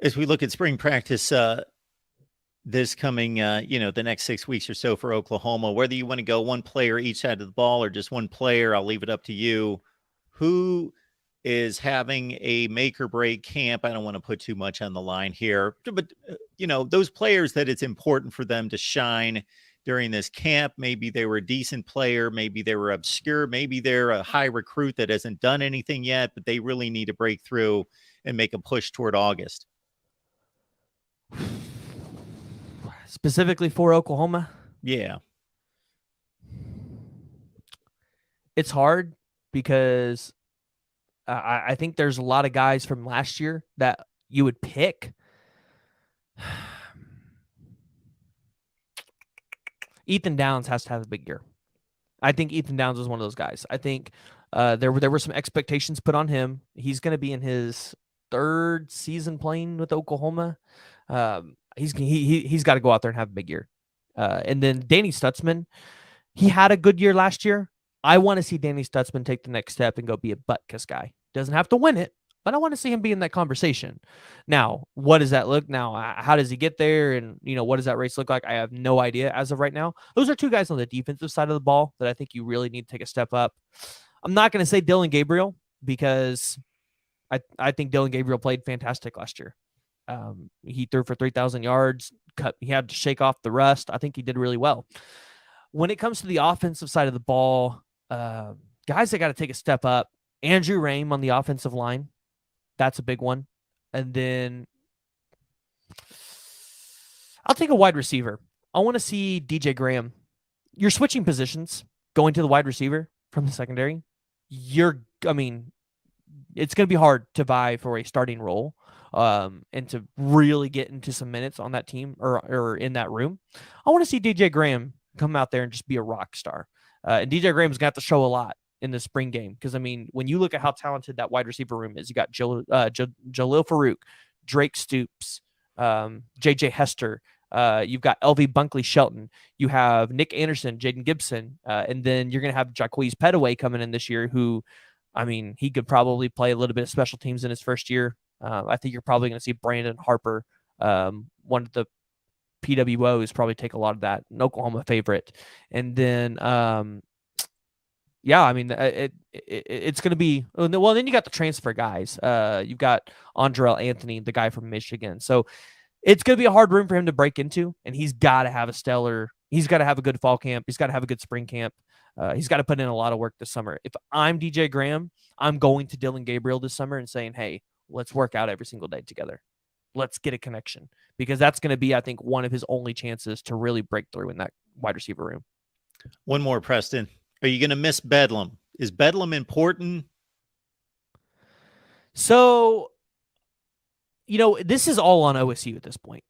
As we look at spring practice, this coming, the next 6 weeks or so for Oklahoma, whether you want to go one player each side of the ball or just one player, I'll leave it up to you. Who is having a make or break camp? I don't want to put too much on the line here, but those players that it's important for them to shine during this camp. Maybe they were a decent player, maybe they were obscure, maybe they're a high recruit that hasn't done anything yet, but they really need to break through and make a push toward August. Specifically for Oklahoma? Yeah. It's hard because I think there's a lot of guys from last year that you would pick. Ethan Downs has to have a big year. I think Ethan Downs is one of those guys. I think there were some expectations put on him. He's going to be in his third season playing with Oklahoma. He's got to go out there and have a big year. And then Danny Stutzman, he had a good year last year. I want to see Danny Stutzman take the next step and go be a butt kiss guy. Doesn't have to win it, but I want to see him be in that conversation. Now, what does that look now? How does he get there? And, what does that race look like? I have no idea as of right now. Those are two guys on the defensive side of the ball that I think you really need to take a step up. I'm not going to say Dylan Gabriel because I think Dylan Gabriel played fantastic last year. He threw for 3,000 yards. He had to shake off the rust. I think he did really well. When it comes to the offensive side of the ball, guys that got to take a step up. Andrew Rame on the offensive line. That's a big one. And then I'll take a wide receiver. I want to see DJ Graham. You're switching positions, going to the wide receiver from the secondary. It's going to be hard to vie for a starting role and to really get into some minutes on that team or in that room. I want to see DJ Graham come out there and just be a rock star. And DJ Graham's got to show a lot in the spring game. Because, when you look at how talented that wide receiver room is, you got Jalil Farouk, Drake Stoops, J.J. Hester. You've got LV Bunkley Shelton. You have Nick Anderson, Jaden Gibson. And then you're going to have Jaquez Petaway coming in this year who, he could probably play a little bit of special teams in his first year. I think you're probably going to see Brandon Harper, one of the PWOs, probably take a lot of that, an Oklahoma favorite. And then, it's going to be, well, then you got the transfer guys. You've got Andrell Anthony, the guy from Michigan. So it's going to be a hard room for him to break into, and he's got to have he's got to have a good fall camp. He's got to have a good spring camp. He's got to put in a lot of work this summer. If I'm DJ Graham, I'm going to Dylan Gabriel this summer and saying, hey, let's work out every single day together. Let's get a connection, because that's going to be, I think, one of his only chances to really break through in that wide receiver room. One more, Preston. Are you going to miss Bedlam? Is Bedlam important? So, this is all on OSU at this point.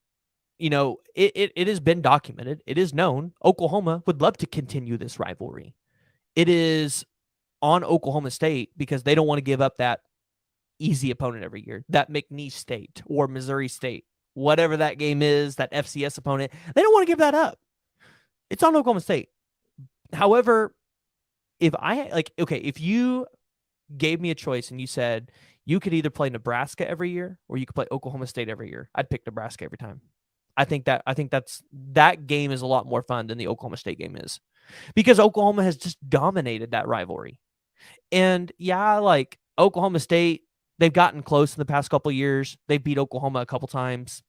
It has been documented. It is known. Oklahoma would love to continue this rivalry. It is on Oklahoma State because they don't want to give up that easy opponent every year, that McNeese State or Missouri State, whatever that game is, that FCS opponent. They don't want to give that up. It's on Oklahoma State. However, if you gave me a choice and you said you could either play Nebraska every year or you could play Oklahoma State every year, I'd pick Nebraska every time. I think that game is a lot more fun than the Oklahoma State game is, because Oklahoma has just dominated that rivalry. And Oklahoma State, they've gotten close in the past couple of years. They beat Oklahoma a couple times.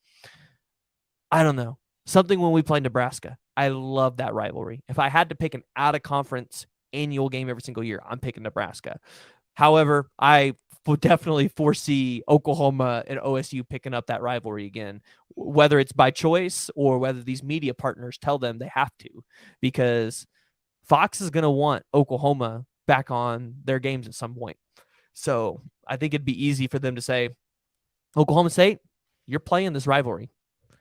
I don't know. Something when we play Nebraska. I love that rivalry. If I had to pick an out-of-conference annual game every single year, I'm picking Nebraska. However, I would definitely foresee Oklahoma and OSU picking up that rivalry again, whether it's by choice or whether these media partners tell them they have to, because Fox is going to want Oklahoma back on their games at some point. So I think it'd be easy for them to say, Oklahoma State, you're playing this rivalry.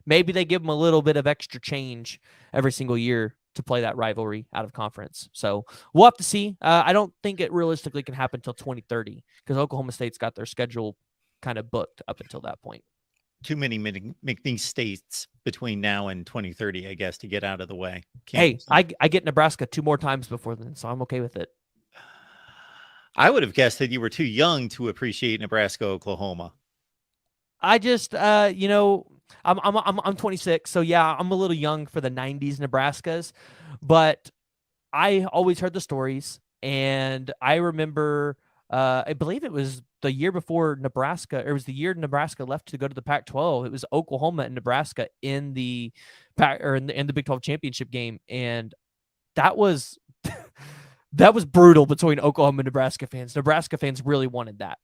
Maybe they give them a little bit of extra change every single year to play that rivalry out of conference. So we'll have to see. I don't think it realistically can happen until 2030 because Oklahoma State's got their schedule kind of booked up until that point. Too many McNeese states between now and 2030, I guess, to get out of the way. I get Nebraska 2 more times before then, so I'm okay with it. I would have guessed that you were too young to appreciate Nebraska, Oklahoma. I just, I'm 26, so yeah, I'm a little young for the '90s Nebraskas, but I always heard the stories, and I remember, I believe it was the year before Nebraska, or it was the year Nebraska left to go to the Pac-12. It was Oklahoma and Nebraska in the in the Big 12 championship game, and that was that was brutal between Oklahoma and Nebraska fans. Nebraska fans really wanted that,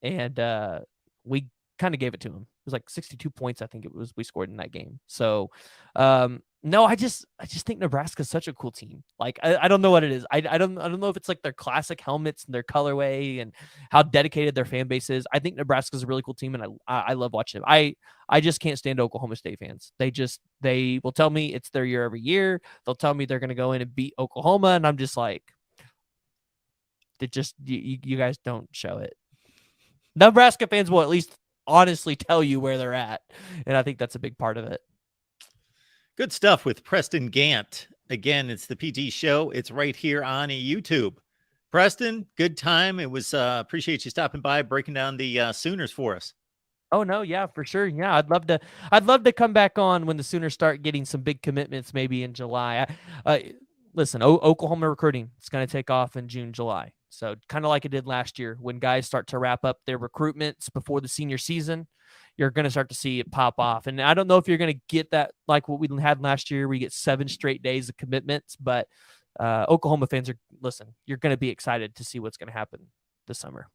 and we kind of gave it to them. It was like 62 points, I think it was, we scored in that game. So, no, I just think Nebraska's such a cool team. Like, I don't know what it is. I don't know if it's like their classic helmets and their colorway and how dedicated their fan base is. I think Nebraska's a really cool team, and I love watching them. I just can't stand Oklahoma State fans. They will tell me it's their year every year. They'll tell me they're going to go in and beat Oklahoma, and I'm just like, it just, you guys don't show it. Nebraska fans will at least honestly tell you where they're at, and I think that's a big part of it. Good stuff with Preston Gant. Again, it's the PT show. It's right here on YouTube. Preston, good time. It was appreciate you stopping by, breaking down the Sooners for us. Oh no, yeah, for sure. Yeah, I'd love to come back on when the Sooners start getting some big commitments, maybe in July. Listen, Oklahoma recruiting, it's going to take off in June, July. So kind of like it did last year, when guys start to wrap up their recruitments before the senior season, you're going to start to see it pop off. And I don't know if you're going to get that like what we had last year, where you get 7 straight days of commitments, but Oklahoma fans you're going to be excited to see what's going to happen this summer.